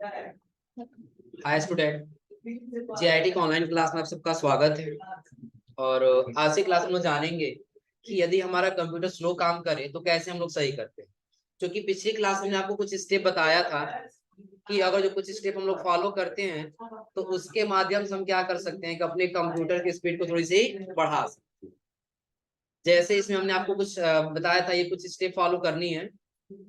Hi student, JIT के online class में आप सबका स्वागत है। और आज की क्लास में जानेंगे कि यदि हमारा कंप्यूटर स्लो काम करे तो कैसे हम लोग सही करते हैं। क्योंकि पिछली क्लास में आपको कुछ स्टेप बताया था कि अगर जो कुछ स्टेप हम लोग फॉलो करते हैं तो उसके माध्यम से हम क्या कर सकते हैं कि अपने कंप्यूटर की स्पीड को थोड़ी सी बढ़ा सकते हैं। जैसे इसमें हमने आपको कुछ बताया था, ये कुछ स्टेप फॉलो करनी है,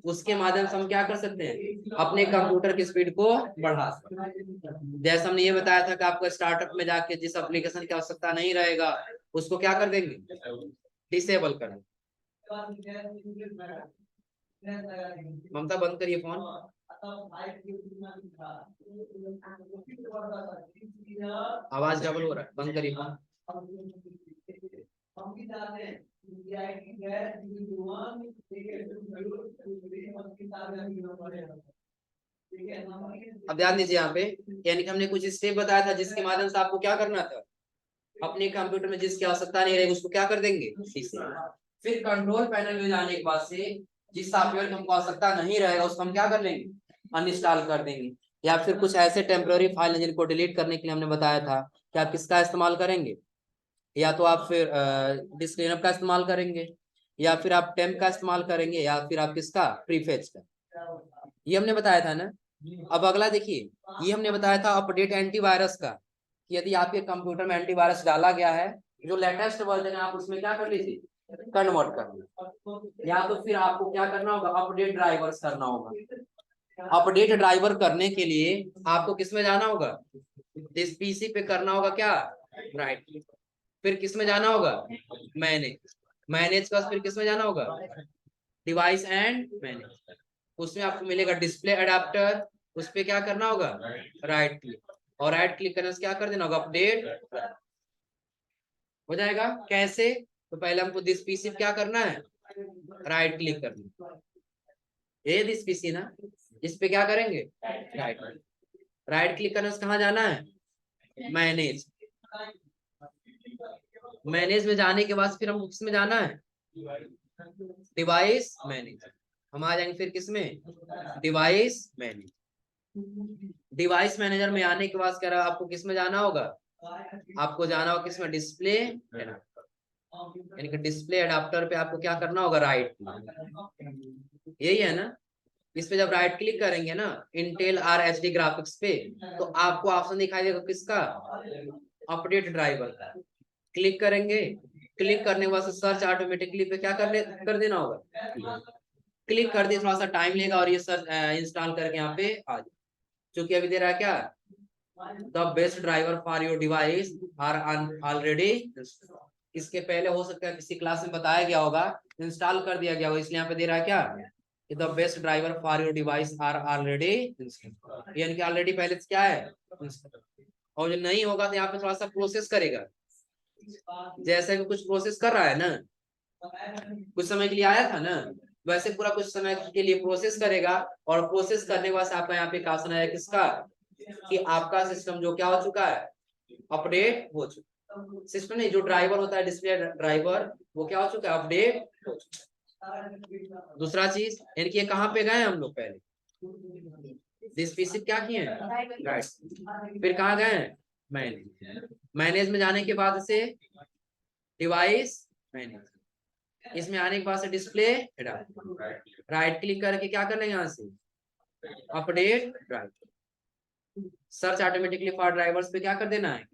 उसके माध्यम से हम क्या कर सकते हैं, अपने कंप्यूटर की स्पीड को बढ़ा सकते हैं। जैसे हमने ये बताया था कि आपको स्टार्टअप में जाके जिस एप्लीकेशन की आवश्यकता नहीं रहेगा उसको क्या कर देंगे, डिसेबल कर देंगे। ममता बंद करिए फोन। आवाज डबल हो रहा है, बंद करिए फोन। अब ध्यान दीजिए यहाँ पे, यानी कि हमने कुछ स्टेप बताया था जिसके माध्यम से आपको क्या करना था, अपने कंप्यूटर में जिसकी आवश्यकता नहीं रहेगी उसको क्या कर देंगे, फिर कंट्रोल पैनल में जाने के बाद से जिस सॉफ्टवेयर की हमको आवश्यकता नहीं रहेगा उसको हम क्या कर लेंगे, अनइंस्टॉल कर देंगे। या फिर कुछ ऐसे टेम्पररी फाइल हैं जिनको डिलीट करने के लिए हमने बताया था कि आप किसका इस्तेमाल करेंगे, या तो आप फिर डिस्क क्लीनअप का इस्तेमाल करेंगे, या फिर आप टेम्प का इस्तेमाल करेंगे, या फिर आप किसका, प्रीफेच का। ये हमने बताया था ना। अब अगला देखिए, ये हमने बताया था अपडेट एंटीवायरस का, कि यदि आपके कंप्यूटर में एंटीवायरस डाला गया है, जो लेटेस्ट वर्जन है आप उसमें क्या कर लीजिए, कन्वर्ट कर लीजिए। या तो फिर आपको क्या करना होगा, अपडेट ड्राइवर्स करना होगा। अपडेट ड्राइवर करने के लिए आपको किसमें जाना होगा, इस पीसी पे करना होगा क्या, राइट क्लिक। फिर किसमें जाना होगा, मैनेज। मैनेज का फिर किसमें जाना होगा, डिवाइस एंड मैनेज। उसमें आपको मिलेगा डिस्प्ले अडेप्टर, उस पर क्या करना होगा, राइट क्लिक। और राइट क्लिक करने से क्या कर देना होगा, अपडेट हो जाएगा। कैसे, तो पहले हमको दिस पीसी क्या करना है, राइट क्लिक करना। ये दिस पीसी ना, इस पे क्या करेंगे, राइट क्लिक। राइट क्लिक करने से कहाँ जाना है, मैनेज। मैनेज में जाने के बाद फिर हम किसमें जाना है, डिवाइस मैनेज। हम आ जाएंगे फिर किसमें, डिवाइस मैनेज। डिवाइस मैनेजर में आने के बाद कह रहा है आपको किसमें जाना होगा, आपको जाना होगा किसमें, डिस्प्ले एडाप्टर। यानी कि डिस्प्ले एडाप्टर पे आपको क्या करना होगा, राइट। यही है ना। इस पे जब राइट क्लिक करेंगे ना, Intel R H D graphics पे, तो आपको ऑप्शन दिखाई देगा किसका, अपडेट ड्राइवर का। क्लिक करेंगे, क्लिक करने के बाद सर्च ऑटोमेटिकली पे क्या कर देना होगा, क्लिक कर दिए। थोड़ा सा टाइम लेगा और ये सर्च इंस्टॉल करके यहाँ पे आ जाए। क्योंकि अभी दे रहा है क्या, the best driver for your device are already. इसके पहले हो सकता है किसी क्लास में बताया गया होगा, इंस्टॉल कर दिया गया होगा, इसलिए यहाँ पे दे रहा है क्या, the best driver for your device are already, यानी कि ऑलरेडी पहले से क्या है। और जो नहीं होगा तो यहाँ पे थोड़ा सा प्रोसेस करेगा, जैसे कि कुछ प्रोसेस कर रहा है ना, कुछ समय के लिए आया था ना, वैसे पूरा कुछ समय के लिए प्रोसेस करेगा। और प्रोसेस करने के बाद आपका यहाँ पे ऑप्शन आया किसका, कि आपका सिस्टम जो क्या हो चुका है, अपडेट हो चुका। सिस्टम नहीं, जो ड्राइवर होता है डिस्प्ले ड्राइवर, वो क्या हो चुका है, अपडेट हो चुका। दूसरा चीज, यानी कि ये कहाँ पे गए हम लोग, पहले दिस पीसी क्या किए हैं, राइट। फिर कहाँ गए, मैनेज। मैनेज में जाने के बाद से डिवाइस मैनेज। इसमें आने के बाद से डिस्प्ले राइट क्लिक करके क्या कर लेंगे, यहाँ से update driver. Search automatically for drivers पे क्या कर देना है,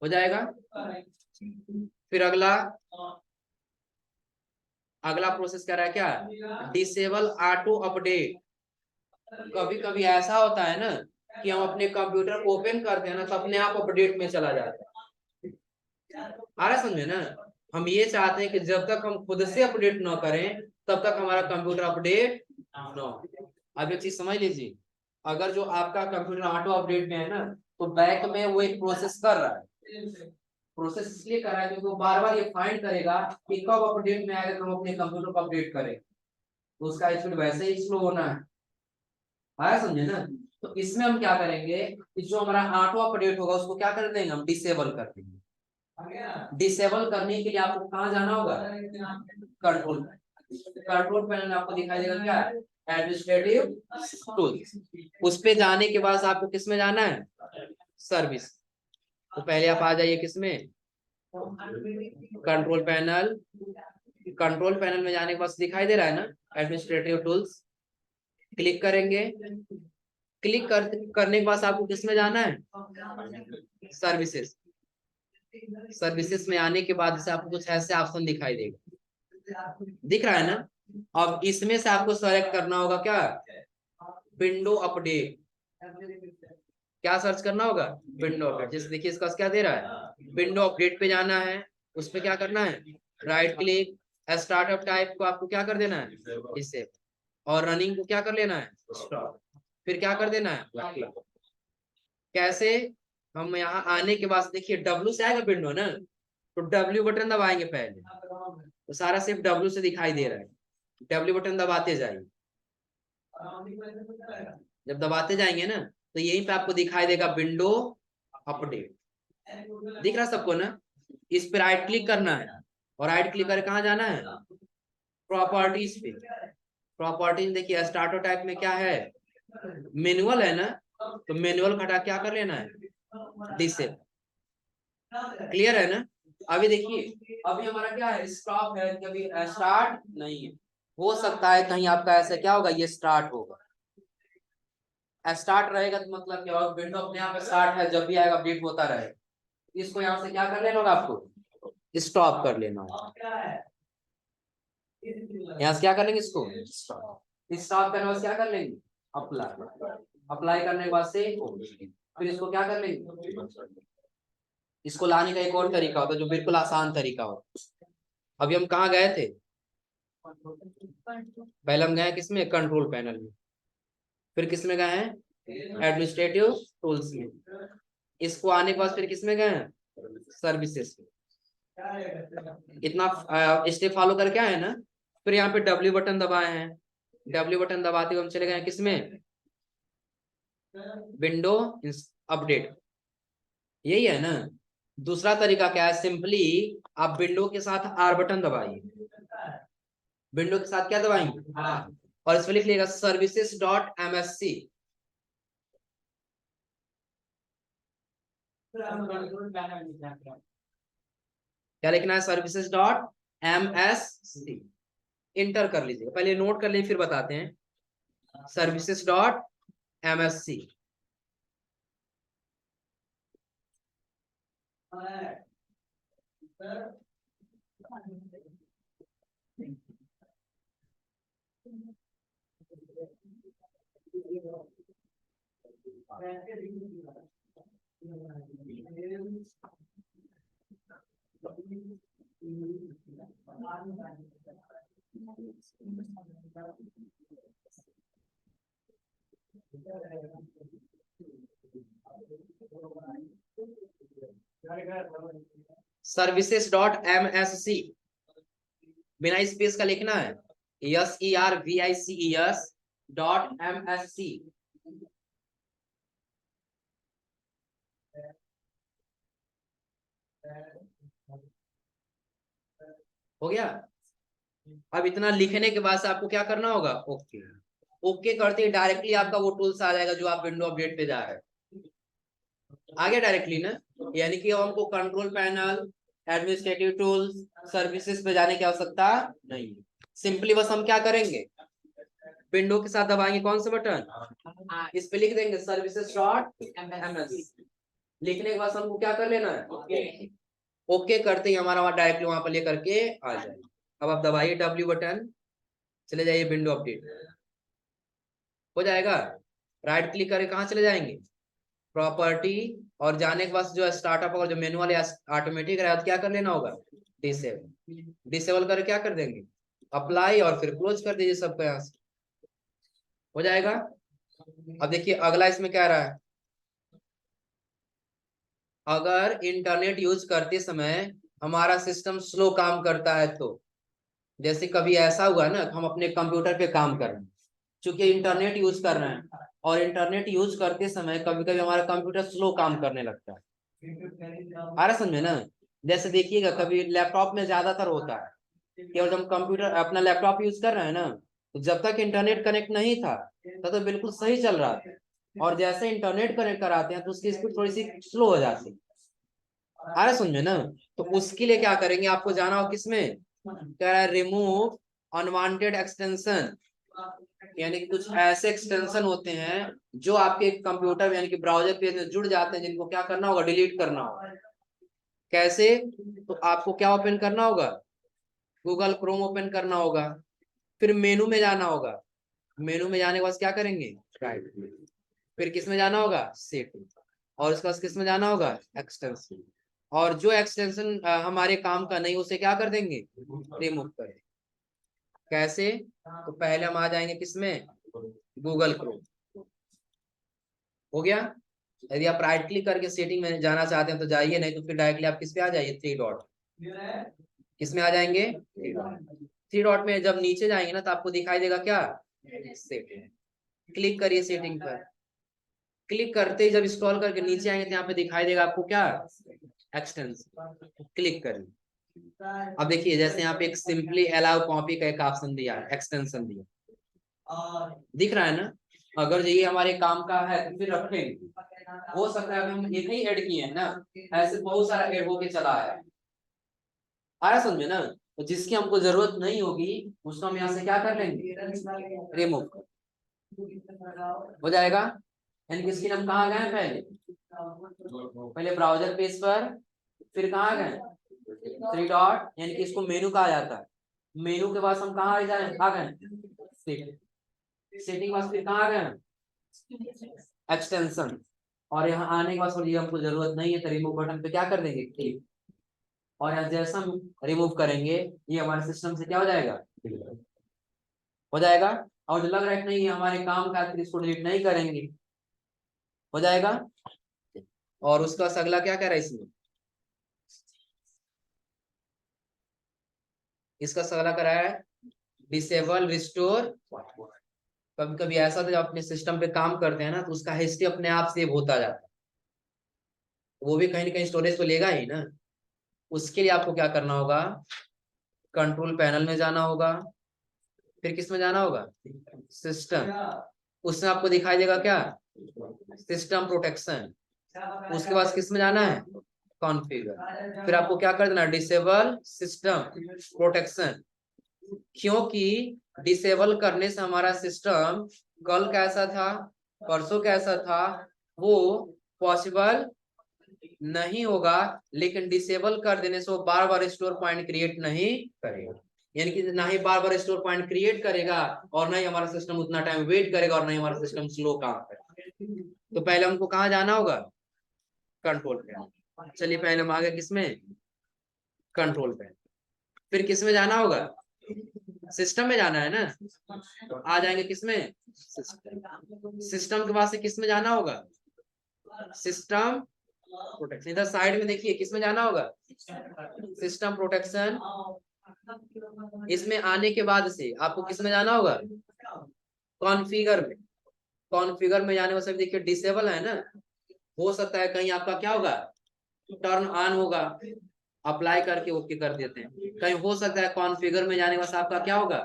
हो जाएगा। फिर अगला अगला प्रोसेस कर रहा है क्या, डिसेबल ऑटो अपडेट। कभी कभी ऐसा होता है ना कि हम अपने कंप्यूटर को ओपन करते हैं ना तो अपने आप अपडेट में चला जाता है। आ रहा समझे ना। हम ये चाहते हैं कि जब तक हम खुद से अपडेट ना करें तब तक हमारा कंप्यूटर अपडेट ना हो। अब एक चीज समझ लीजिए, अगर जो आपका कंप्यूटर ऑटो अपडेट में है ना, तो बैक में वो एक प्रोसेस कर रहा है। प्रोसेस इसलिए कर रहा है क्योंकि वो बार बार ये फाइंड करेगा कि कब अपडेट में आएगा, हम अपने कंप्यूटर को अपडेट करें, तो उसका स्पीड वैसे ही स्लो होना है। आया समझे ना। तो इसमें हम क्या करेंगे कि जो हमारा ऑटो अपडेट होगा उसको क्या कर देंगे, हम डिसेबल कर देंगे। डिसेबल करने के लिए आपको कहाँ जाना होगा, कंट्रोल। कंट्रोल पैनल में आपको दिखाई देगा क्या, एडमिनिस्ट्रेटिव टूल्स। उस पे जाने के बाद आपको किस में जाना है? सर्विस। तो पहले आप आ जाइए किसमें? Control panel. कंट्रोल पैनल में जाने के बाद दिखाई दे रहा है ना एडमिनिस्ट्रेटिव टूल्स, क्लिक करेंगे। क्लिक करने के बाद आपको किस में जाना है? सर्विसेज। सर्विसेज में आने के बाद से आपको कुछ ऐसे ऑप्शन दिखाई देगा, दिख रहा है ना? अब इसमें से आपको सेलेक्ट करना होगा क्या? Window update. क्या सर्च करना होगा? Window update. जैसे देखिए इसका क्या दे रहा है, विंडो अपडेट पे जाना है। उस पे क्या करना है? Right click. स्टार्टअप टाइप को आपको क्या कर देना है? इसे। और रनिंग को क्या कर लेना है? स्टॉप। फिर क्या कर देना है? कैसे? हम यहाँ आने के बाद देखिए W से आएगा विंडो ना, तो W बटन दबाएंगे पहले, तो सारा सिर्फ W से दिखाई दे रहा है। W बटन दबाते जाइए। जब दबाते जाएंगे ना तो यहीं पे आपको दिखाई देगा विंडो अपडेट। दिख रहा सबको ना? इस पे राइट क्लिक करना है और राइट क्लिक करके कहाँ जाना है? प्रॉपर्टीज पे। प्रॉपर्टीज देखिए स्टार्टर टाइप में क्या है? मैनुअल है ना, तो मैनुअल हटा क्या कर लेना है? डिसेबल। क्लियर है ना? अभी देखिए अभी हमारा क्या है? स्टॉप है, कभी स्टार्ट नहीं है। हो सकता है कहीं आपका ऐसा क्या होगा, ये स्टार्ट होगा। स्टार्ट रहेगा तो मतलब क्या होगा? विंडो अपने आप स्टार्ट है, जब भी आएगा अपडेट होता रहेगा। इसको यहाँ से क्या कर लेना होगा आपको? स्टॉप कर लेना होगा। यहाँ से क्या कर लेंगे? इसको स्टॉप करने के बाद क्या कर लेंगे? अप्लाई। अप्लाई करने के बाद से फिर इसको क्या कर लेंगे? इसको लाने का एक और तरीका होता है जो बिल्कुल आसान तरीका होता है। अभी हम कहाँ गए थे? पहले हम गए किसमें? कंट्रोल पैनल में। फिर किसमें गए हैं? एडमिनिस्ट्रेटिव टूल्स में। इसको आने के बाद फिर किसमें गए हैं? सर्विसेज में। इतना स्टेप फॉलो करके आए ना। फिर यहाँ पे W बटन दबाए हैं। W बटन दबाते हुए हम चले गए किसमें? Window update. यही है ना? दूसरा तरीका क्या है? सिंपली आप विंडो के साथ R बटन दबाइए। विंडो के साथ क्या दबाएंगे? और इसमें लिख लिएगा services.msc। क्या लिखना है? services.msc। इंटर कर लीजिएगा, पहले नोट कर लीजिए फिर बताते हैं। services.msc। services.msc बिना स्पेस का लिखना है। services.msc। हो गया? अब इतना लिखने के बाद से आपको क्या करना होगा? ओके। ओके करते ही डायरेक्टली आपका वो टूल्स आ जाएगा जो आप विंडो अपडेट पे जा रहे हैं। आ गया डायरेक्टली ना? यानी कि हमको control panel, administrative tools, services पे जाने की आवश्यकता नहीं है। सिंपली बस हम क्या करेंगे? विंडो के साथ दबाएंगे कौन सा बटन? इस पे लिख देंगे services.ms। लिखने के बाद हमको क्या कर लेना है? ओके करते ही हमारा वहां डायरेक्टली वहां पर लेकर के आ जाएगा। अब आप दबाइए W बटन, चले जाइए विंडो अपडेट, हो जाएगा। राइट क्लिक करके कहाँ चले जाएंगे? प्रॉपर्टी। और जाने के बाद जो स्टार्टअप होगा, जो मैनुअल या ऑटोमेटिक रहेगा, तो क्या कर लेना होगा? डिसेबल। डिसेबल करके क्या कर देंगे? अप्लाई, और फिर क्लोज कर दीजिए सबको यहाँ से, हो जाएगा। अब देखिए अगला इसमें क्या रहा है? अगर इंटरनेट यूज करते समय हमारा सिस्टम स्लो काम करता है तो, जैसे कभी ऐसा हुआ ना, हम अपने कंप्यूटर पे काम कर रहे हैं, चूंकि इंटरनेट यूज कर रहे हैं, और इंटरनेट यूज करते समय कभी कभी हमारा कंप्यूटर स्लो काम करने लगता है। आ रहा समझ में ना? जैसे देखिएगा कभी लैपटॉप में ज्यादातर होता है, केवल जब हम कंप्यूटर अपना लैपटॉप यूज कर रहे हैं ना, तो जब तक इंटरनेट कनेक्ट नहीं था तब तो बिल्कुल सही चल रहा था, और जैसे इंटरनेट कनेक्ट कराते हैं तो उसकी स्पीड थोड़ी सी स्लो हो जाती है। आ रहा समझ में ना? तो उसके लिए क्या करेंगे, आपको जाना हो किसमें, कह रहा है रिमूव अनवांटेड एक्सटेंशन, यानी कि कुछ ऐसे एक्सटेंशन होते हैं जो आपके कंप्यूटर यानी कि ब्राउजर पेज में जुड़ जाते हैं, जिनको क्या करना होगा, डिलीट करना होगा। कैसे? तो आपको क्या ओपन करना होगा, गूगल क्रोम ओपन करना होगा, फिर मेनू में जाना होगा, मेनू में जाने के बाद क्या करेंगे, राइट, फिर किस में जाना होगा, सेटिंग, और उसके बाद किस में जाना होगा, एक्सटेंशन, और जो एक्सटेंशन हमारे काम का नहीं उसे क्या कर देंगे, रिमूव कर देंगे। कैसे? तो पहले हम आ जाएंगे किसमें, गूगल क्रोम। हो गया? यदि आप राइट क्लिक करके सेटिंग में जाना चाहते हैं तो जाइए, नहीं तो फिर डायरेक्टली आप किस पे आ जाइए, थ्री डॉट, किस में आ जाएंगे, थ्री डॉट में जब नीचे जाएंगे ना तो आपको दिखाई देगा क्या, सेटिंग, क्लिक करिए सेटिंग पर। क्लिक करते ही जब स्क्रॉल करके नीचे आएंगे तो यहाँ पे दिखाई देगा आपको क्या, एक्सटेंशन, क्लिक करिए। अब देखिए जैसे यहाँ पे एक सिंपली अलाउ कॉपी का एक ऑप्शन दिया है, एक्सटेंशन दिया, दिख रहा है ना? अगर ये हमारे काम का है तो फिर रखेंगे, हो सकता है हम एक ही ऐड किए हैं ना, ऐसे बहुत सारा ऐड होके चला है, आया समझे ना? तो जिसकी हमको जरूरत नहीं होगी उसको हम यहाँ से क्या कर लेंगे, रिमूव, हो जाएगा। यानी कि इसके लिए हम कहाँ गए पहले, पहले ब्राउजर पेज पर, फिर कहाँ गए, थ्री डॉट, यानी कि इसको मेनू कहा जाता है, मेनू के बाद हम कहाँ आ गए, सेटिंग बाद फिर कहाँ गए, एक्सटेंशन, और यहाँ आने के बाद थोड़ी हमको जरूरत नहीं है तो रिमूव बटन पे क्या कर देंगे, क्लिक, और यहाँ जैसा हम रिमूव करेंगे ये हमारे सिस्टम से क्या हो जाएगा, हो जाएगा। और जो लग रहा है नहीं ये हमारे काम का, इसको डिलीट नहीं करेंगे, हो जाएगा। और उसका अगला क्या कह रहा है इसमें, इसका अगला करा है डिसेबल रिस्टोर। कभी कभी ऐसा तो जब अपने सिस्टम पे काम करते हैं ना तो उसका हिस्ट्री अपने आप सेव होता जाता है, वो भी कहीं ना कहीं स्टोरेज तो लेगा ही ना। उसके लिए आपको क्या करना होगा, कंट्रोल पैनल में जाना होगा, फिर किस में जाना होगा, सिस्टम, उसमें आपको दिखाई देगा क्या, सिस्टम प्रोटेक्शन, उसके बाद किस में जाना है, कॉन्फ़िगर, फिर आपको क्या कर देना, डिसेबल सिस्टम प्रोटेक्शन, क्योंकि डिसेबल करने से हमारा सिस्टम कल कैसा था, परसों कैसा था, वो पॉसिबल नहीं होगा, लेकिन डिसेबल कर देने से वो बार बार स्टोर पॉइंट क्रिएट नहीं करेगा, यानी कि ना ही बार बार स्टोर पॉइंट क्रिएट करेगा और ना ही हमारा सिस्टम उतना टाइम वेट करेगा और ना ही हमारा सिस्टम स्लो काम करेगा। तो पहले हमको कहाँ जाना होगा, कंट्रोल पे। चलिए पहले हम आ गए किसमें, कंट्रोल पे, फिर किस में जाना होगा, सिस्टम में जाना है ना, तो आ जाएंगे किसमें, सिस्टम, सिस्टम के बाद से किस में जाना होगा, सिस्टम प्रोटेक्शन, इधर साइड में देखिए किस में जाना होगा, सिस्टम प्रोटेक्शन। इसमें आने के बाद से आपको किस में जाना होगा, कॉन्फ़िगर में, कॉन्फ़िगर में जाने से देखिए डिसेबल है ना, हो सकता है कहीं आपका क्या होगा, टर्न ऑन होगा, अप्लाई करके ओके कर देते हैं, कहीं हो सकता है कॉन्फ़िगर में जाने के बाद आपका क्या होगा,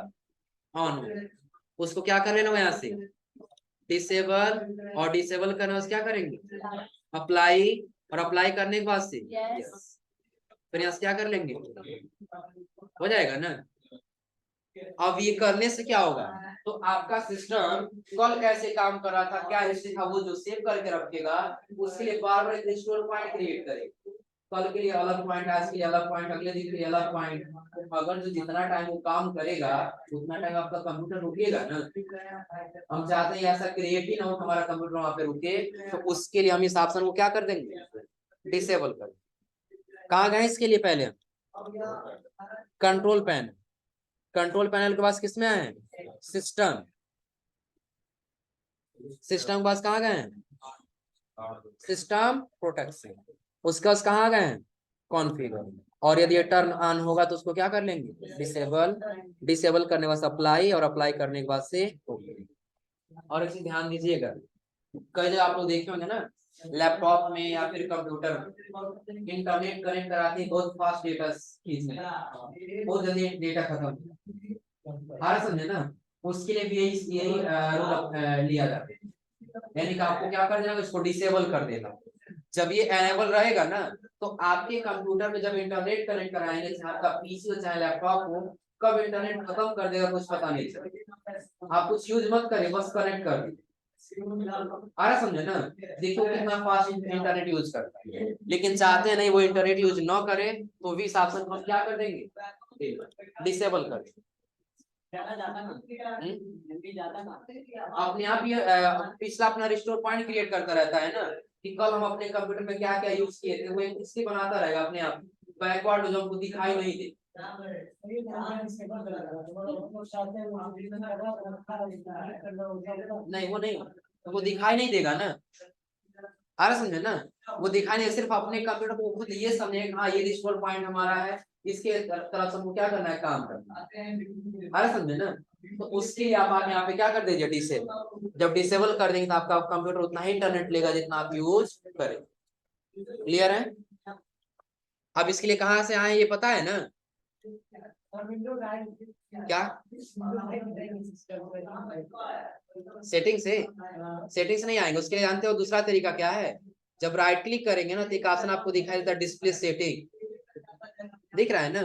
ऑन होगा, उसको क्या कर लेना यहाँ से, डिसेबल, और डिसेबल करने से क्या करेंगे, अप्लाई, और अप्लाई करने के बाद से फिर यहाँ से क्या कर लेंगे, हो जाएगा ना। अब ये करने से क्या होगा, तो आपका सिस्टम कल कैसे काम कर रहा था, क्या हिस्ट्री था, वो जो सेव करके रखेगा, उसके लिए बार बार एक स्टोर पॉइंट क्रिएट करेगा, कल के लिए अलग पॉइंट, आज के लिए अलग पॉइंट, अगले दिन के लिए अलग पॉइंट। अगर जो जितना टाइम वो काम करेगा उतना टाइम आपका कंप्यूटर रुकेगा ना, हम चाहते हैं ऐसा क्रिएट ही ना हो हमारा कंप्यूटर वहां पे रुके, तो उसके लिए हम इस ऑप्शन को क्या कर देंगे, डिसेबल कर। कहाँ गए इसके लिए, पहले कंट्रोल पैनल, कंट्रोल पैनल के पास किसमें आए, सिस्टम, सिस्टम के पास कहाँ गए, सिस्टम प्रोटेक्शन, उसका कहाँ गए, कॉन्फ़िगर, और यदि ये टर्न ऑन होगा तो उसको क्या कर लेंगे, डिसेबल, डिसेबल करने के बाद अप्लाई, और अप्लाई करने के बाद से ओके। और इसे ध्यान दीजिएगा, कई जगह आप लोग देखे होंगे ना, लैपटॉप में या फिर कंप्यूटर में इंटरनेट कनेक्ट कराते हैं, बहुत फास्ट डेटा खींचते हैं, बहुत जल्दी डेटा खत्म, आ रहा समझे ना। उसके लिए भी यही रूल लिया जाता है। यानी कि आपको क्या कर देना, इसको डिसेबल कर देना। जब ये एनेबल रहेगा ना, तो आपके कंप्यूटर में जब इंटरनेट कनेक्ट कराएंगे, चाहे आपका पीसी हो चाहे लैपटॉप हो, कब इंटरनेट खत्म कर देगा कुछ पता नहीं चलेगा। आप कुछ यूज मत करिए, बस कनेक्ट कर दीजिए। आ रहा समझे ना? देखो कितना फास्ट इंटरनेट यूज करता है, लेकिन चाहते हैं नहीं वो इंटरनेट यूज ना करे, तो भी साथ साथ हम क्या कर देंगे, डिसेबल कर देंगे। अपने आप ये पिछला अपना रिस्टोर पॉइंट क्रिएट करता रहता है ना, कि कल हम अपने कंप्यूटर में क्या क्या यूज किए थे, वो इसलिए बनाता रहेगा अपने आप। बैकवर्ड जो हमको दिखाई नहीं दे। नहीं वो नहीं, तो वो दिखाई नहीं देगा ना। आ रहा समझे ना? वो दिखाई नहीं, सिर्फ अपने कंप्यूटर को खुद ये समझेगा, हाँ ये रिस्टोर पॉइंट हमारा है, इसके तरफ से हमको क्या करना है, काम करना है। आ रहा समझे ना? तो उसके लिए आप यहाँ पे क्या कर दीजिए, डिसेबल। जब डिसेबल कर देंगे तो आपका कंप्यूटर उतना ही इंटरनेट लेगा जितना आप यूज करें। क्लियर है? अब इसके लिए कहाँ से आए ये पता है ना? क्या सेटिंग से? सेटिंग से नहीं आएंगे, उसके लिए जानते हो दूसरा तरीका क्या है? जब राइट क्लिक करेंगे ना, तो एक ऑप्शन आपको दिखाई देता है, डिस्प्ले सेटिंग। दिख रहा है ना?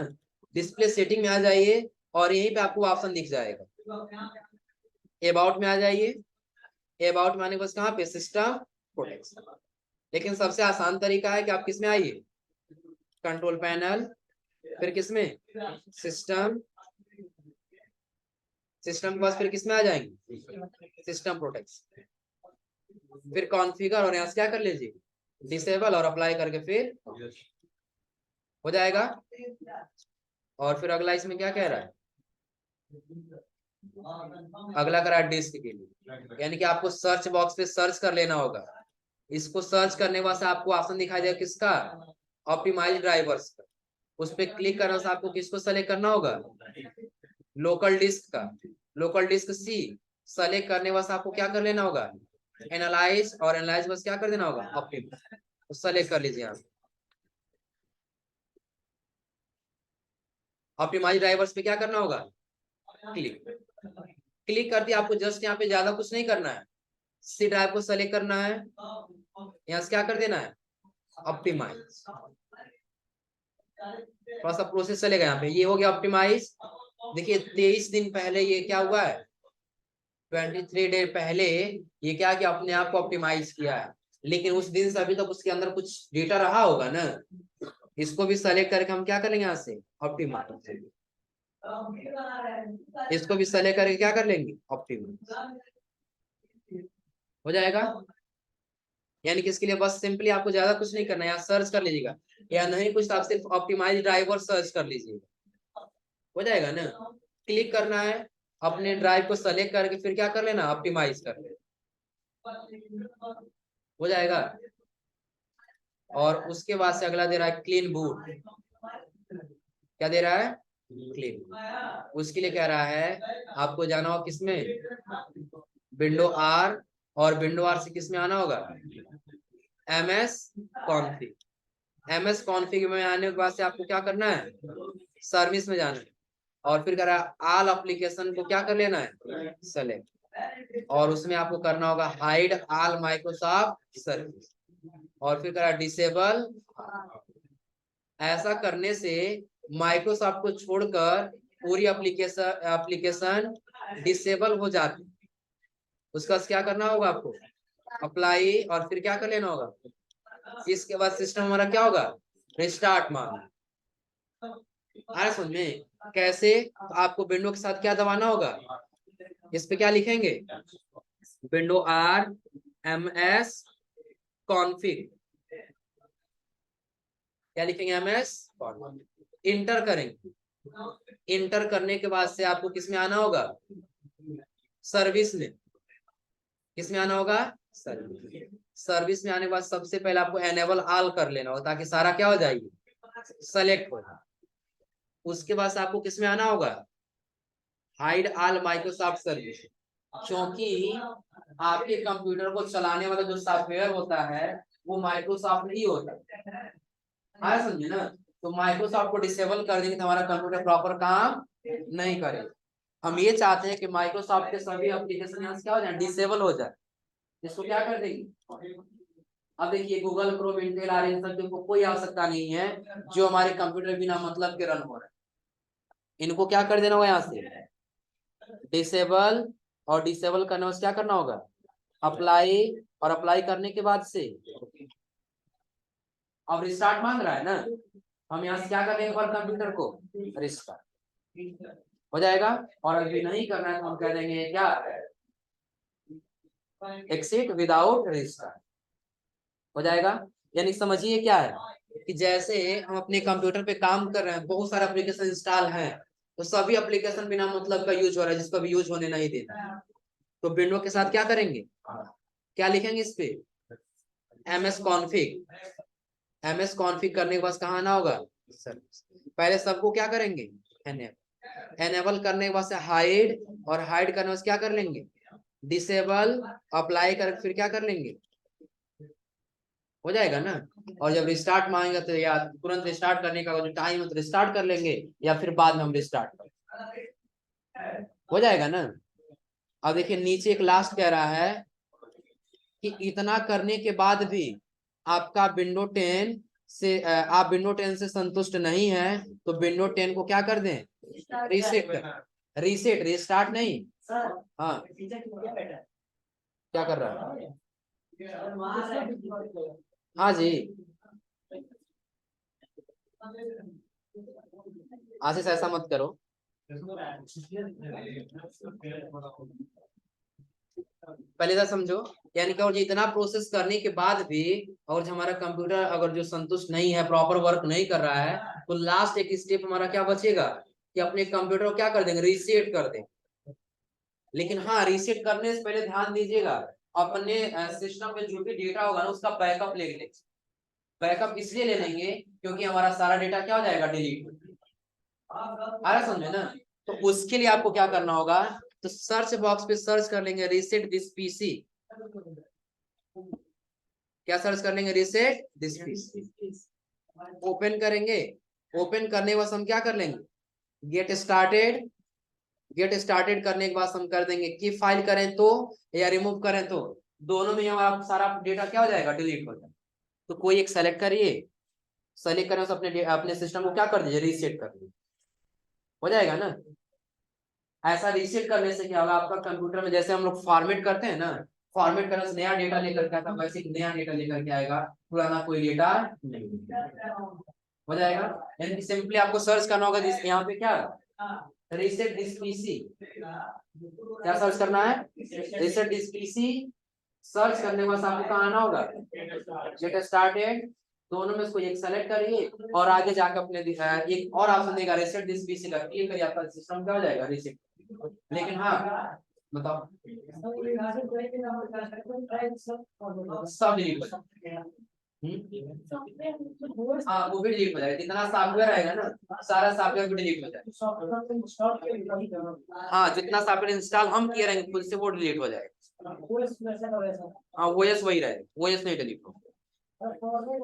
डिस्प्ले सेटिंग में आ जाइए, और यहीं पे आपको ऑप्शन दिख जाएगा। अबाउट में आ जाइए। अबाउट में आने के बाद कहाँ पे, सिस्टम प्रोटेक्शन। लेकिन सबसे आसान तरीका है कि आप किस में आइए, कंट्रोल पैनल, फिर किसमें, सिस्टम। सिस्टम के पास फिर किस में आ जाएंगे, सिस्टम प्रोटेक्शन, फिर कॉन्फ़िगर, और यहाँ से क्या कर लीजिए, डिसेबल, और अप्लाई करके फिर हो जाएगा। और फिर अगला इसमें क्या कह रहा है, अगला करा डिस्क के लिए, यानी कि आपको सर्च बॉक्स पे सर्च कर लेना होगा। इसको सर्च करने के बाद आपको ऑप्शन दिखाई देगा किसका, ऑप्टिमाइज ड्राइवर्स का। उस पर क्लिक करने से आपको किसको सेलेक्ट करना होगा, लोकल डिस्क का, लोकल डिस्क सी। सेलेक्ट करने के बाद आपको क्या कर लेना होगा, एनालाइज, और एनालाइज बस क्या कर देना होगा, ऑप्टिमाइज। तो सेलेक्ट कर लीजिए आप, ऑप्टिमाइज ड्राइवर्स पे क्या करना होगा, क्लिक। क्लिक कर दिया, आपको जस्ट यहाँ पे ज्यादा कुछ नहीं करना है, सी ड्राइव को सेलेक्ट करना है, यहाँ से क्या कर देना है, ऑप्टिमाइज। थोड़ा सा प्रोसेस चलेगा यहाँ पे, ये हो गया ऑप्टिमाइज। देखिए 23 दिन पहले ये क्या हुआ है, 23 डे पहले ये क्या किया, अपने आप को ऑप्टिमाइज किया है। लेकिन उस दिन से अभी तक उसके अंदर कुछ डेटा रहा होगा ना, इसको भी सेलेक्ट करके हम क्या करेंगे, यहाँ से ऑप्टिमाइज। इसको भी सेलेक्ट करके क्या कर लेंगे, ऑप्टिमाइज हो जाएगा। यानी कि इसके लिए बस सिंपली आपको ज्यादा कुछ नहीं करना है, यहाँ सर्च कर लीजिएगा, या नहीं कुछ तो आप सिर्फ ऑप्टिमाइज ड्राइवर सर्च कर लीजिएगा, हो जाएगा ना। क्लिक करना है, अपने ड्राइव को सेलेक्ट करके फिर क्या कर लेना, ऑप्टिमाइज कर लेना, हो जाएगा। और उसके बाद से अगला दे रहा है क्लीन बूट। क्या दे रहा है, क्लीन। उसके लिए कह रहा है आपको जाना हो किसमें, विंडो आर, और विंडो आर से किसमें आना होगा, MS कॉन्फिग। MS कॉन्फिग में आने के बाद से आपको क्या करना है, सर्विस में जाना है, और फिर कह रहा है ऑल एप्लीकेशन को क्या कर लेना है, सेलेक्ट, और उसमें आपको करना होगा हाइड ऑल माइक्रोसॉफ्ट सर्विस, और फिर कह रहा डिसेबल। ऐसा करने से माइक्रोसॉफ्ट को छोड़कर पूरी एप्लीकेशन डिसेबल हो जाती। उसका क्या करना होगा आपको, अप्लाई, और फिर क्या कर लेना होगा। इसके बाद सिस्टम हमारा क्या होगा, रिस्टार्ट मारना। अरे समझ में कैसे, तो आपको विंडो के साथ क्या दबाना होगा, इस पे क्या लिखेंगे, विंडो आर MS कॉन्फिग, क्या लिखेंगे, MS इंटर करेंगे। इंटर करने के बाद से आपको किसमें आना होगा, सर्विस में। किसमें आना होगा, सर्विस। सर्विस में आने के बाद सबसे पहले आपको एनेबल ऑल कर लेना होगा, ताकि सारा क्या हो जाएगी, सेलेक्ट हो जाए। उसके बाद आपको किसमें आना होगा, हाइड ऑल माइक्रोसॉफ्ट सर्विस, क्योंकि आपके कंप्यूटर को चलाने वाला जो सॉफ्टवेयर होता है वो माइक्रोसॉफ्ट ही होता है। हाँ समझे ना? तो माइक्रोसॉफ्ट को डिसेबल कर देंगे तो हमारा कंप्यूटर प्रॉपर काम नहीं करेगा। हम ये चाहते हैं कि माइक्रोसॉफ्ट के सभी एप्लीकेशन यहाँ से क्या हो जाए, डिसेबल हो जाए। इसको क्या कर देंगे, अब देखिए गूगल क्रोम, इंटेल आर, इन सब को कोई आवश्यकता नहीं है जो हमारे कंप्यूटर बिना मतलब के रन हो रहे हैं। इनको क्या कर देना होगा यहाँ से, डिसेबल, और डिसेबल करने में क्या करना होगा, अप्लाई, और अप्लाई करने के बाद से अब रिस्टार्ट मांग रहा है ना, हम यहाँ से क्या कर देंगे पर कंप्यूटर को रिस्टार्ट हो जाएगा। और अभी नहीं करना है तो हम कह देंगे क्या, एक्सिट विदाउट रिस्टार्ट हो जाएगा। यानी समझिए क्या है कि जैसे हम अपने कंप्यूटर पे काम कर रहे हैं, बहुत सारे एप्लीकेशन इंस्टॉल हैं, तो सभी एप्लीकेशन बिना मतलब का यूज हो रहा है, जिसको भी यूज होने नहीं देता। तो विंडो के साथ क्या करेंगे, क्या लिखेंगे इस पे, एमएस कॉन्फिग। एमएस कॉन्फिग करने के बाद कहाँ आना होगा, पहले सबको क्या करेंगे, एनेबल करने के बाद से हाइड, और हाइड करने के बाद क्या कर लेंगे, डिसेबल, अप्लाई कर फिर क्या कर लेंगे, हो जाएगा ना। और जब रिस्टार्ट मांगेगा तो या तुरंत रिस्टार्ट करने का जो टाइम है तो रिस्टार्ट कर लेंगे, या फिर बाद में हम रिस्टार्ट कर, हो जाएगा ना। अब देखिए नीचे एक लास्ट कह रहा है कि इतना करने के बाद भी आपका विंडो 10 से आप विंडो 10 से संतुष्ट नहीं है तो विंडो 10 को क्या कर दें, रीसेट कर, रीसेट, रिस्टार्ट नहीं। हाँ क्या कर रहा है, हाँ जी आशीष ऐसा मत करो। पहले तो समझो, यानी कि और इतना प्रोसेस करने के बाद भी और जो हमारा कंप्यूटर अगर जो संतुष्ट नहीं है, प्रॉपर वर्क नहीं कर रहा है, तो लास्ट एक स्टेप हमारा क्या बचेगा कि अपने कंप्यूटर को क्या कर देंगे, रीसेट कर देंगे। लेकिन हाँ, रीसेट करने से पहले ध्यान दीजिएगा, अपने सिस्टम में जो भी डेटा होगा ना उसका बैकअप ले लेंगे। बैकअप इसलिए ले लेंगे क्योंकि हमारा सारा डेटा क्या हो जाएगा, डिलीट। आ रहा समझे ना। तो उसके लिए आपको क्या करना होगा, तो सर्च बॉक्स पे सर्च कर लेंगे रीसेट दिस पीसी। क्या सर्च कर लेंगे, रीसेट दिस पीसी, ओपन करेंगे। ओपन करने के बाद हम क्या कर लेंगे, गेट स्टार्टेड। गेट स्टार्टेड करने के बाद हम कर देंगे कि फाइल करें तो या रिमूव करें तो दोनों में हमारा सारा डेटा क्या हो जाएगा, डिलीट हो जाएगा। तो कोई एक सेलेक्ट करिए, सेलेक्ट करने से अपने अपने सिस्टम को क्या कर दीजिए, रीसेट कर दीजिए, हो जाएगा ना। ऐसा रीसेट करने से क्या होगा, आपका कंप्यूटर में जैसे हम लोग फॉर्मेट करते हैं ना, फॉर्मेट करने से नया डेटा लेकर के आता है, वैसे नया डेटा लेकर के आएगा, पुराना कोई डेटा नहीं हो जाएगा। यानी सिंपली आपको सर्च करना होगा यहाँ पे क्या, रीसेट दिस पीसी। क्या सर्च करना है, रीसेट दिस पीसी। सर्च करने के बाद आपको कहाँ आना होगा, गेट स्टार्टेड, दोनों में इसको एक सेलेक्ट करिए और आगे जाकर अपने एक और ऑप्शन देगा रीसेट दिस पीसी का, क्लिक करिए, आपका सिस्टम क्या हो जाएगा, रीसेट। लेकिन हाँ बताओ, सब डिलीट हो जाएगा। हाँ वो भी डिलीट हो जाएगा, जितना सॉफ्टवेयर आएगा ना सारा सॉफ्टवेयर भी डिलीट हो जाएगा। हाँ जितना सॉफ्टवेयर इंस्टॉल हम किए रहेंगे खुद से वो डिलीट हो जाएगा। हाँ ओएस वही रहेगा, ओएस नहीं डिलीट होगा। फॉर्मेट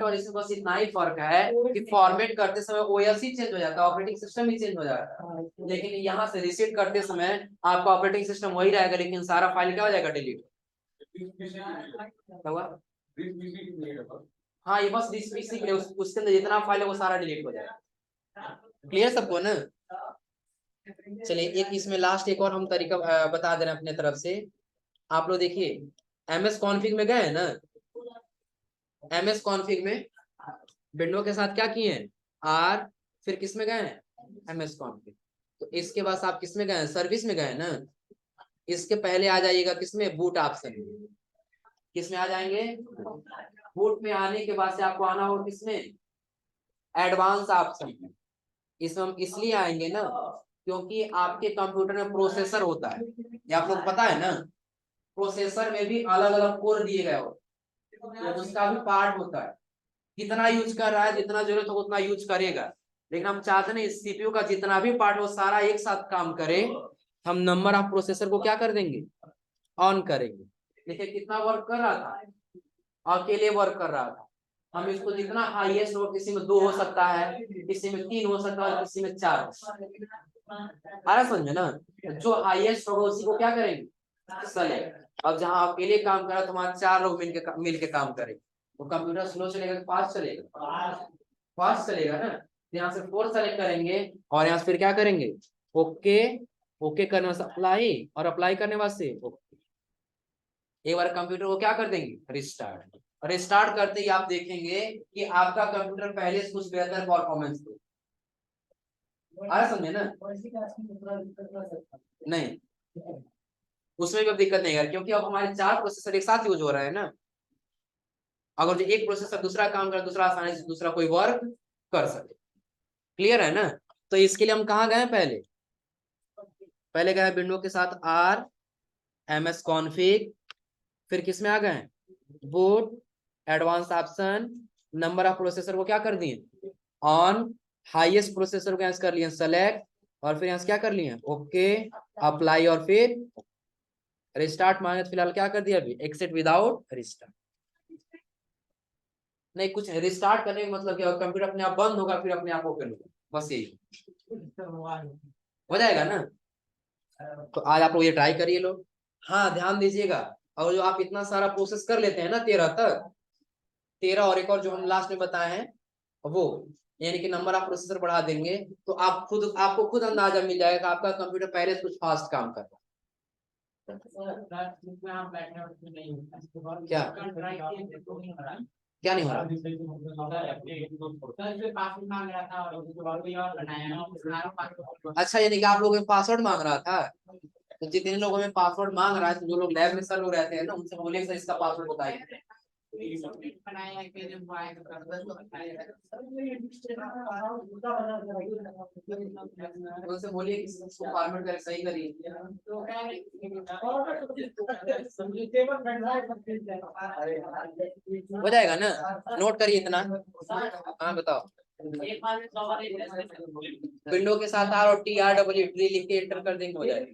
और इसमें बस इतना ही फर्क है कि फॉर्मेट करते समय ओएस ही चेंज हो जाता है, ऑपरेटिंग सिस्टम ही चेंज हो जाता है, लेकिन यहाँ से रीसेट करते समय आपका ऑपरेटिंग सिस्टम वही रहेगा, लेकिन सारा फाइल क्या हो जाएगा, डिलीट हुआ। हाँ ये बस दिस पीसी के लिए उसके अंदर जितना फाइल है वो सारा डिलीट हो जाएगा। क्लियर सबको ना। चलिए एक इसमें लास्ट एक और हम तरीका बता दे रहे हैं अपने तरफ से। आप लोग देखिए एमएस कॉन्फिग में गए हैं ना, एमएस कॉन्फिग में विंडो के साथ क्या किए हैं, आर, फिर किस में गए हैं, एमएस कॉन्फिग। तो इसके बाद आप किस में गए हैं, सर्विस में गए ना। इसके पहले आ जाइएगा किसमें, बूट ऑप्शन में। किस में आ जाएंगे, बूट में आने के बाद से आपको आना होगा किसमें, एडवांस ऑप्शन में। इसमें हम इसलिए आएंगे ना क्योंकि आपके कंप्यूटर में प्रोसेसर होता है, ये आप लोग पता है ना। प्रोसेसर में भी अलग अलग कोर दिए गए हो, तो उसका भी पार्ट होता है। कितना यूज कर रहा है, जितना जरूरत हो उतना यूज करेगा, लेकिन हम चाहते हैं सीपीयू का जितना भी पार्ट हो सारा एक साथ काम करे। हम नंबर ऑफ प्रोसेसर को क्या कर देंगे, ऑन करेंगे। देखिए कितना वर्क कर रहा था, अकेले वर्क कर रहा था। हम इसको जितना हाईएस्ट हो, किसी में 2 हो सकता है, किसी में 3 हो सकता है, किसी में 4 हो सकता है। आ रहा समझ में ना? जो हाईएस्ट होगा उसी को क्या करेंगे, सेलेक्ट। अब जहां अकेले काम कर रहा तो वहां 4 लोग मिलके काम करेंगे, तो कंप्यूटर स्लो चलेगा कि फास्ट चलेगा? फास्ट चलेगा ना। यहाँ से 4 सेलेक्ट करेंगे और यहाँ से फिर क्या करेंगे, ओके। ओके करने वास्ते अप्लाई, और अप्लाई करने वास्ते ओके। एक बार कंप्यूटर को क्या कर देंगे, रिस्टार्ट। रिस्टार्ट करते ही आप देखेंगे कि आपका कंप्यूटर पहले से कुछ बेहतर परफॉर्मेंस दे। आ रहा समझे ना? नहीं, उसमें भी अब दिक्कत नहीं है, क्योंकि अब हमारे 4 प्रोसेसर एक साथ यूज हो रहा है ना। अगर जो एक प्रोसेसर दूसरा काम कर, दूसरा आसानी से दूसरा कोई वर्क कर सके। क्लियर है ना? तो इसके लिए हम कहाँ गए, पहले गए विंडो के साथ आर, MS कॉन्फिग, फिर किस में आ गए, boot, advance option, number of processor को क्या कर दिए, ऑन, हाईएस्ट प्रोसेसर को यहाँ कर लिए सेलेक्ट, और फिर यहाँ से क्या कर लिए, ओके, अप्लाई, और फिर रिस्टार्ट मांगे तो फिलहाल क्या कर दिया अभी, एक्सिट विदाउट रिस्टार्ट। नहीं, कुछ रिस्टार्ट करने का मतलब क्या, कंप्यूटर अपने आप बंद होगा फिर अपने आप ओपन होगा, बस यही हो जाएगा ना। तो आज आप लोग ये ट्राई करिए लोग। हाँ ध्यान दीजिएगा, और जो आप इतना सारा प्रोसेस कर लेते हैं ना 13 तक, 13 और एक और जो हम लास्ट में बताए हैं वो, यानी कि नंबर आप प्रोसेसर बढ़ा देंगे तो आपको खुद अंदाजा मिल जाएगा आपका कंप्यूटर पहले से कुछ फास्ट काम कर रहा है। क्या क्या नहीं हो रहा? अच्छा, यानी कि आप लोगों में पासवर्ड मांग रहा था, तो जितने लोगों में पासवर्ड मांग रहा है, तो जो लोग लैब में सर लोग रहते हैं ना, उनसे बोलिए सर इसका पासवर्ड बताइए। उनसे बोलिए कि इसको फॉर्मेट करके सही करिए। हो जाएगा ना, नोट करिए इतना। हाँ बताओ। विंडो के साथ R और TREE लिख के एंटर कर देंगे, हो जाएगा।